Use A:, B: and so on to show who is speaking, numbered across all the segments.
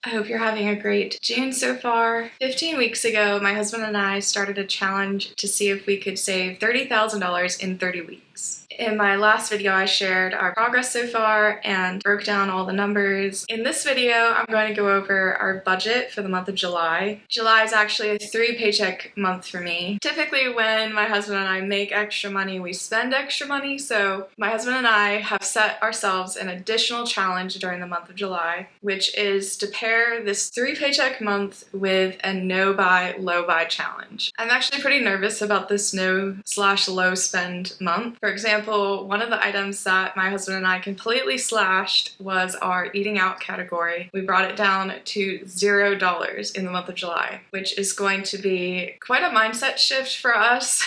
A: I hope you're having a great June so far. 15 weeks ago, my husband and I started a challenge to see if we could save $30,000 in 30 weeks. In my last video, I shared our progress so far and broke down all the numbers. In this video, I'm going to go over our budget for the month of July. July is actually a 3-paycheck month for me. Typically, when my husband and I make extra money, we spend extra money. So my husband and I have set ourselves an additional challenge during the month of July, which is to pair this 3-paycheck month with a no-buy, low-buy challenge. I'm actually pretty nervous about this no/low spend month. For example, one of the items that my husband and I completely slashed was our eating out category. We brought it down to $0 in the month of July, which is going to be quite a mindset shift for us.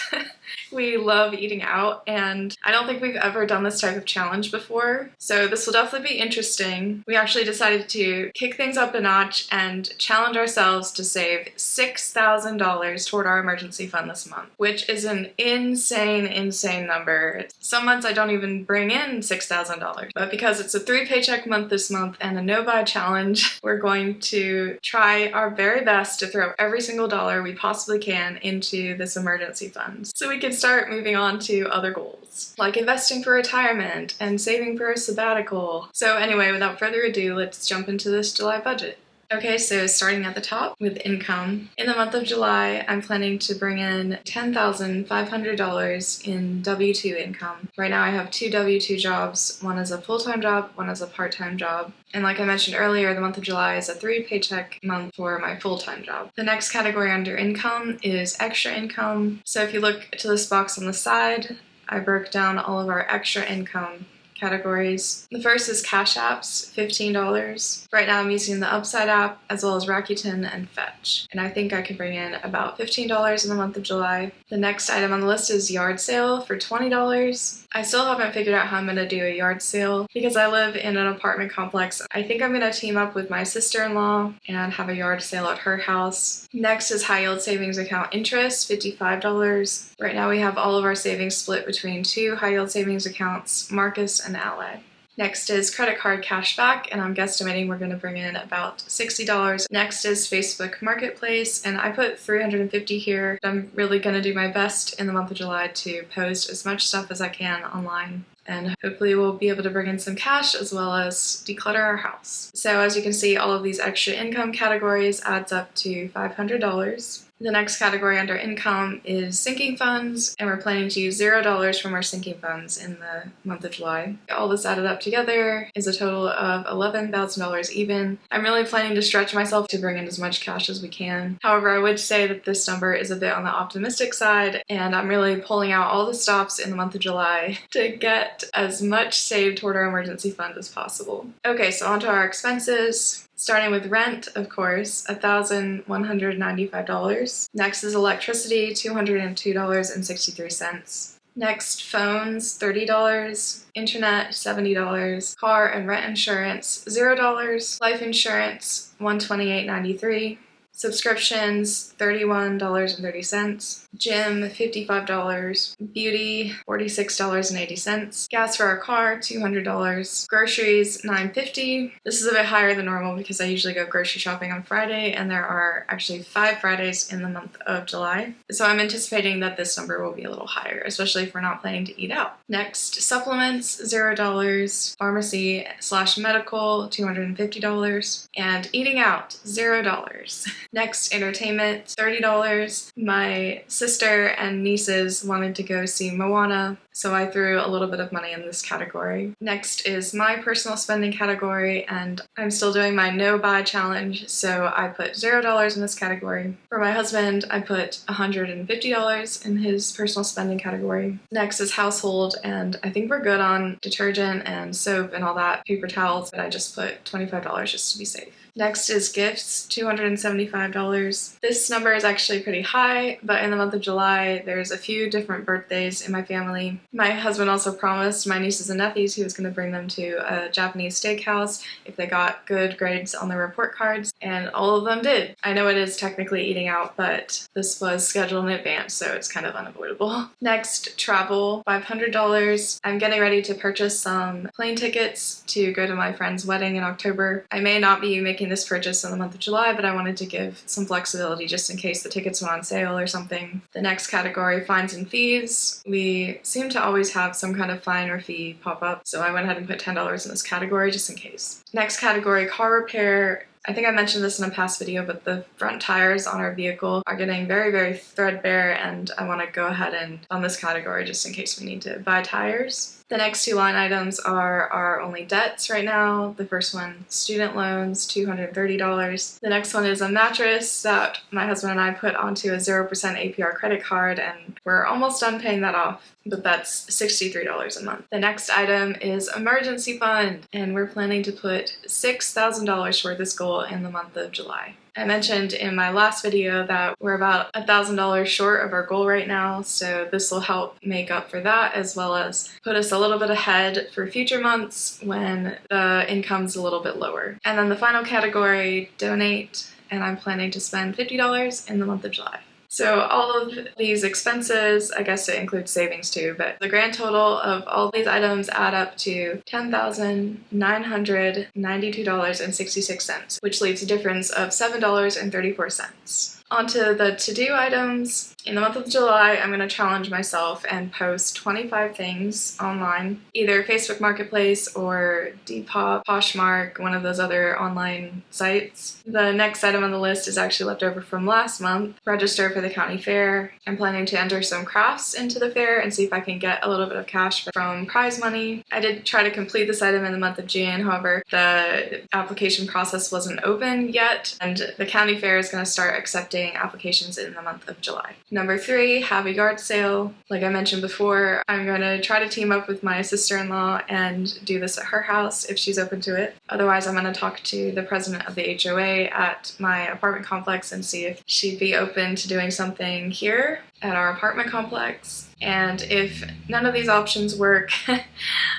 A: We love eating out, and I don't think we've ever done this type of challenge before, so this will definitely be interesting. We actually decided to kick things up a notch and challenge ourselves to save $6,000 toward our emergency fund this month, which is an insane number. Some months I don't even bring in $6,000, but because it's a 3-paycheck month this month and a no-buy challenge, we're going to try our very best to throw every single dollar we possibly can into this emergency fund, so we can start moving on to other goals, like investing for retirement and saving for a sabbatical. So anyway, without further ado, let's jump into this July budget. Okay, so starting at the top with income. In the month of July, I'm planning to bring in $10,500 in W-2 income. Right now I have 2 W-2 jobs. One is a full-time job, one is a part-time job. And like I mentioned earlier, the month of July is a 3-paycheck month for my full-time job. The next category under income is extra income. So if you look to this box on the side, I broke down all of our extra income categories. The first is Cash Apps, $15. Right now I'm using the Upside app as well as Rakuten and Fetch, and I think I can bring in about $15 in the month of July. The next item on the list is yard sale for $20. I still haven't figured out how I'm going to do a yard sale because I live in an apartment complex. I think I'm going to team up with my sister-in-law and have a yard sale at her house. Next is high yield savings account interest, $55. Right now we have all of our savings split between 2 high yield savings accounts, Marcus and Ally. Next is credit card cash back, and I'm guesstimating we're going to bring in about $60. Next is Facebook Marketplace, and I put $350 here. I'm really going to do my best in the month of July to post as much stuff as I can online, and hopefully we'll be able to bring in some cash as well as declutter our house. So as you can see, all of these extra income categories adds up to $500. The next category under income is sinking funds, and we're planning to use $0 from our sinking funds in the month of July. All this added up together is a total of $11,000 even. I'm really planning to stretch myself to bring in as much cash as we can. However, I would say that this number is a bit on the optimistic side, and I'm really pulling out all the stops in the month of July to get as much saved toward our emergency fund as possible. Okay, so onto our expenses. Starting with rent, of course, $1,195. Next is electricity, $202.63. Next, phones, $30. Internet, $70. Car and rent insurance, $0. Life insurance, $128.93. Subscriptions, $31.30. Gym, $55. Beauty, $46.80. Gas for our car, $200. Groceries, $9.50. This is a bit higher than normal because I usually go grocery shopping on Friday, and there are actually 5 Fridays in the month of July. So I'm anticipating that this number will be a little higher, especially if we're not planning to eat out. Next, supplements, $0. Pharmacy/medical, $250. And eating out, $0. Next, entertainment, $30. My sister and nieces wanted to go see Moana, so I threw a little bit of money in this category. Next is my personal spending category, and I'm still doing my no-buy challenge, so I put $0 in this category. For my husband, I put $150 in his personal spending category. Next is household, and I think we're good on detergent and soap and all that, paper towels, but I just put $25 just to be safe. Next is gifts, $275. This number is actually pretty high, but in the month of July, there's a few different birthdays in my family. My husband also promised my nieces and nephews he was going to bring them to a Japanese steakhouse if they got good grades on their report cards, and all of them did. I know it is technically eating out, but this was scheduled in advance, so it's kind of unavoidable. Next, travel, $500. I'm getting ready to purchase some plane tickets to go to my friend's wedding in October. I may not be making making this purchase in the month of July, but I wanted to give some flexibility just in case the tickets went on sale or something. The next category, fines and fees. We seem to always have some kind of fine or fee pop up, so I went ahead and put $10 in this category just in case. Next category, car repair. I think I mentioned this in a past video, but the front tires on our vehicle are getting very, very threadbare, and I want to go ahead and on this category just in case we need to buy tires. The next two line items are our only debts right now. The first one, student loans, $230. The next one is a mattress that my husband and I put onto a 0% APR credit card, and we're almost done paying that off, but that's $63 a month. The next item is emergency fund, and we're planning to put $6,000 toward this goal in the month of July. I mentioned in my last video that we're about $1,000 short of our goal right now, so this will help make up for that as well as put us a little bit ahead for future months when the income's a little bit lower. And then the final category, donate, and I'm planning to spend $50 in the month of July. So all of these expenses, I guess it includes savings too, but the grand total of all these items add up to $10,992.66, which leaves a difference of $7.34. Onto the to-do items. In the month of July, I'm going to challenge myself and post 25 things online, either Facebook Marketplace or Depop, Poshmark, one of those other online sites. The next item on the list is actually left over from last month, register for the county fair. I'm planning to enter some crafts into the fair and see if I can get a little bit of cash from prize money. I did try to complete this item in the month of June, however, the application process wasn't open yet, and the county fair is going to start accepting applications in the month of July. Number 3, have a yard sale. Like I mentioned before, I'm going to try to team up with my sister-in-law and do this at her house if she's open to it. Otherwise, I'm going to talk to the president of the HOA at my apartment complex and see if she'd be open to doing something here at our apartment complex. And if none of these options work,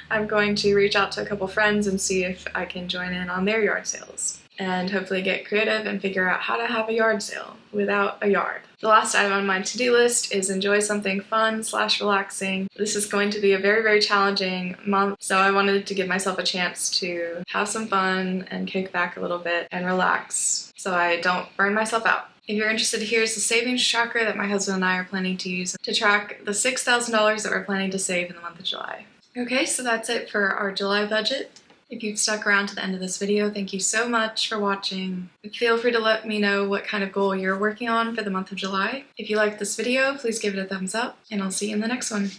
A: I'm going to reach out to a couple friends and see if I can join in on their yard sales, and hopefully get creative and figure out how to have a yard sale without a yard. The last item on my to-do list is enjoy something fun/relaxing. This is going to be a very, very challenging month, so I wanted to give myself a chance to have some fun and kick back a little bit and relax so I don't burn myself out. If you're interested, here's the savings tracker that my husband and I are planning to use to track the $6,000 that we're planning to save in the month of July. Okay, so that's it for our July budget. If you've stuck around to the end of this video, thank you so much for watching. Feel free to let me know what kind of goal you're working on for the month of July. If you liked this video, please give it a thumbs up, and I'll see you in the next one.